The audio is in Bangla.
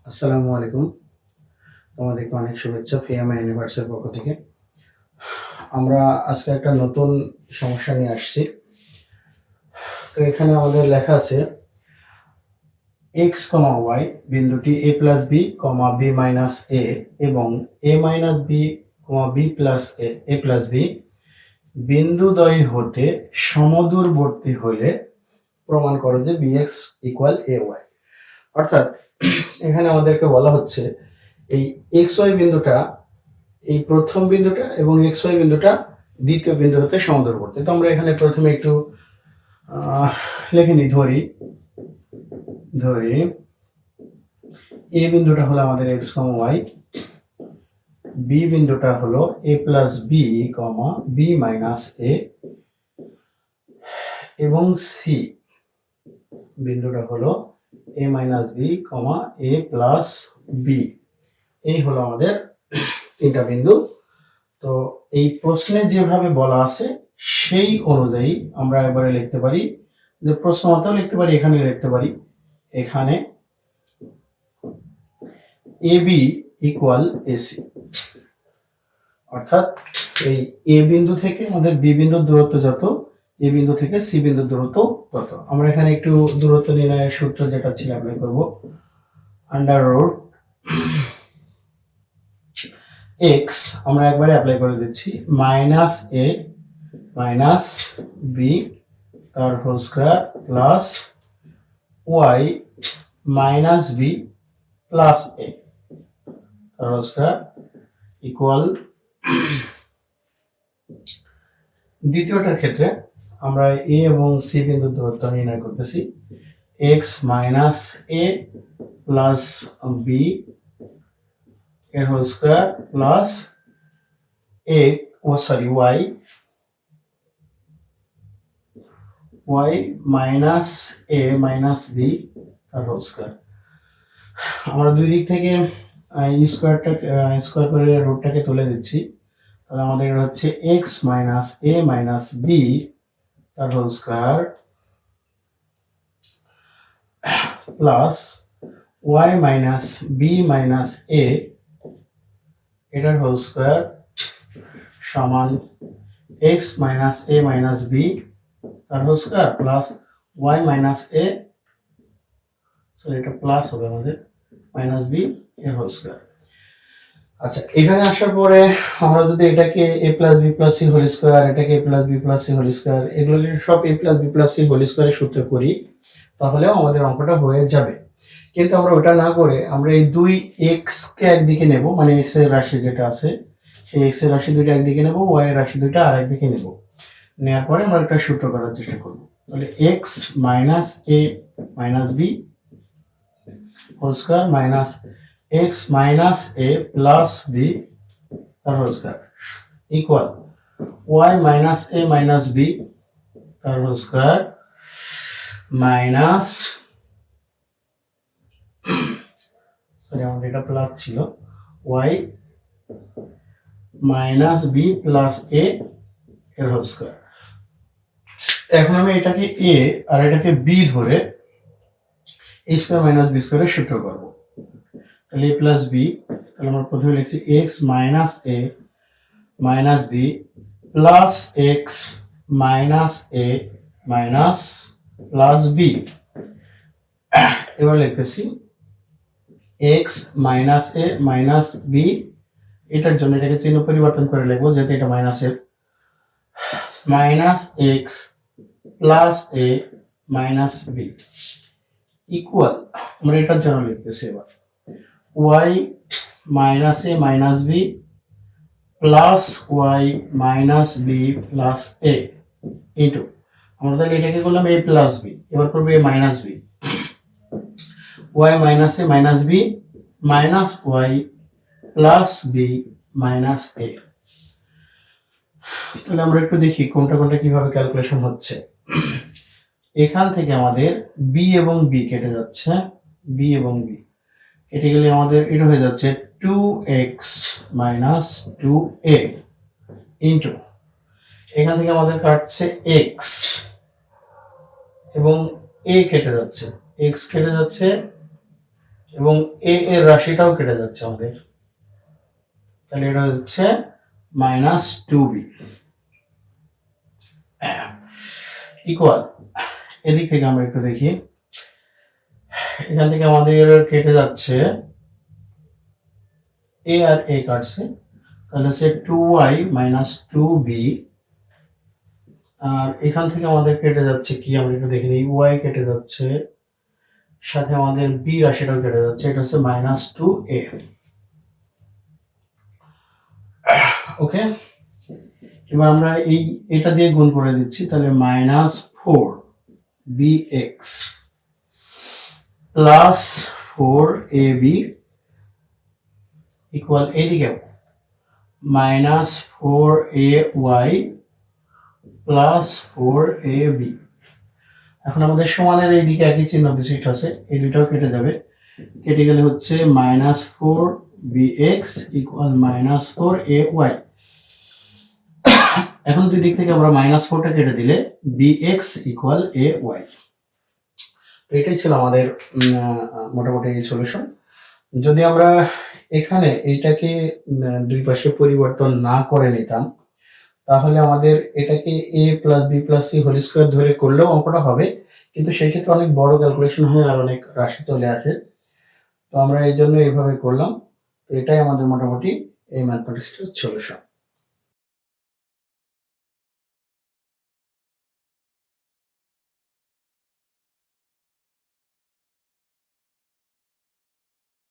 আসসালামু আলাইকুম। তোমাদেরকে অনেক শুভেচ্ছা ফিয়ামা ইউনিভার্সের পক্ষ থেকে। আমরা আজকে একটা নতুন সমস্যা নিয়ে আসছি। তো এখানে আমাদের লেখা আছে x, y বিন্দুটি a plus b, b minus a এবং a minus b, b plus a plus b বিন্দুদ্বয় হতে সমদূরবর্তী হলে প্রমাণ করো যে bx ইকুয়াল ay। অর্থাৎ এখানে আমাদেরকে বলা হচ্ছে এই xy বিন্দুটা, এই প্রথম বিন্দুটা এবং xy বিন্দুটা দ্বিতীয় বিন্দু হতে সমদূরবর্তী। তো আমরা এখানে প্রথমে একটু লিখে নিই, ধরি এ বিন্দুটা হলো আমাদের x, y, বি বিন্দুটা হলো a plus B, b minus a এবং সি বিন্দুটা হলো a minus B, a plus B. এই হলো আমাদের তিনটা বিন্দু। তো এই প্রশ্নে যেভাবে বলা আছে সেই অনুযায়ী আমরা এবারে লিখতে পারি, যে প্রশ্ন মতো লিখতে পারি, এখানে লিখতে পারি, এখানে AB ইকুয়াল AC। অর্থাৎ এই এ বিন্দু থেকে আমাদের বি বিন্দুর দূরত্ব যত, এ বিন্দু থেকে সি বিন্দুর দূরত্ব তত। আমরা এখানে একটু দূরত্ব নির্ণয়ের সূত্র যেটা ছিল অ্যাপ্লাই করব, আন্ডার রুট এক্স আমরা একবারে অ্যাপ্লাই করে দিচ্ছি, মাইনাস এ মাইনাস বি তার whole square plus Y minus B plus A তার হোল স্কয়ার ইকুয়াল। দ্বিতীয়টার ক্ষেত্রে আমরা এ এবং সি বিন্দুর দূরত্ব নির্ণয় করতেছি, X minus A plus B এর whole square plus Y minus A minus B তার হোল স্কয়ার। আমরা দুই দিক থেকে স্কয়ার করে রুটটাকে তুলে দিচ্ছি, তাহলে আমাদের হচ্ছে X minus A minus B তার whole square plus Y minus B minus A এটার হোল স্কয়ার সমান X minus A minus B তার whole square plus Y minus A, sorry এটা প্লাস হবে আমাদের, মাইনাস বি এর হোল স্কয়ার। আচ্ছা, এখানে আসার পরে আমরা যদি এটাকে a plus B plus C whole square, এটাকে a plus B plus C whole square, এগুলোকে সব a plus B plus C whole স্কয়ারের সূত্রে করি, তাহলেও আমাদের অঙ্কটা হয়ে যাবে। কিন্তু আমরা ওটা না করে আমরা এই দুই এক্স কে একদিকে নেব, মানে এক্স এর রাশি যেটা আছে সেই এক্স এর রাশি দুইটা একদিকে নেব, ওয়াই এর রাশি দুইটা আরেকদিকে নেব। নেওয়ার পরে আমরা একটা সূত্র করার চেষ্টা করব। তাহলে X minus A minus B whole square minus X minus A plus B তার whole square equal Y minus A minus B তার হোল স্কয়ার মাইনাস, সরি আমাদের এটা প্লাস ছিল, Y minus B plus A এর হোল স্কয়ার। এখন আমি এটাকে এ আর এটাকে বি ধরে এ স্কয়ার মাইনাস বি স্কয়ারের সূত্র করব। তাহলে এ প্লাস বি, তাহলে আমরা প্রথমে লিখছি X minus A minus B plus X minus A minus plus B. এবার লিখতেছি X minus A minus B, এটার জন্য এটাকে চিহ্ন পরিবর্তন করে লিখবো যেহেতু এটা মাইনাসের, minus X plus A minus B equal, আমরা এটার জন্য লিখতেছি এবার Y minus A minus B plus Y minus B plus A into, আমরা তাহলে এটাকে করলাম এ প্লাস বি, এবার করবো A minus B, Y minus A minus B minus Y plus B minus A. তাহলে আমরা একটু দেখি কোনটা কোনটা কিভাবে ক্যালকুলেশন হচ্ছে। এখান থেকে আমাদের বি এবং বি কেটে যাচ্ছে, বি এবং বি কেটে গেলে আমাদের এটা হয়ে যাচ্ছে 2x মাইনাস 2a ইন্টু, এখান থেকে আমাদের কাটছে x এবং a কেটে যাচ্ছে, x কেটে যাচ্ছে এবং এ এর রাশিটাও কেটে যাচ্ছে আমাদের, তাহলে এটা হচ্ছে -2b ইকুয়াল, এদিক থেকে আমরা একটু দেখি, এখান থেকে আমাদের কেটে যাচ্ছে এ আর এ কাটছে, তাহলে হচ্ছে 2y - 2b, আর এখান থেকে আমাদের কেটে যাচ্ছে কি আমরা একটু দেখে নিই, y কেটে যাচ্ছে, সাথে আমাদের b রাশিটাও কেটে যাচ্ছে, এটা হচ্ছে -2a। ওকে, এবার আমরা এটা দিয়ে গুণ করে দিচ্ছি, তাহলে -4bx প্লাস 4ab ইকুয়াল এইদিকেও -4ay প্লাস 4ab। এখন আমাদের সমানের এইদিকে একই চিহ্ন বিশিষ্ট আছে, এই দুটাও কেটে যাবে, কেটে গেলে হচ্ছে -4bx ইকুয়াল -4ay। এখন দুই দিক থেকে আমরা -4টা কেটে দিলে bx ইকুয়াল ay। তো এটাই ছিল আমাদের মোটামুটি সলিউশন। যদি আমরা এখানে এইটাকে দুই পাশে পরিবর্তন না করে নিতাম, তাহলে আমাদের এটাকে a plus B plus C whole square ধরে করলেও অঙ্কটা হবে, কিন্তু সেই ক্ষেত্রে অনেক বড় ক্যালকুলেশন হয় আর অনেক রাশি চলে আসে। তো আমরা এই জন্য এইভাবে করলাম। তো এটাই আমাদের মোটামুটি এই ম্যাথমেটিক্সটার সলিউশন।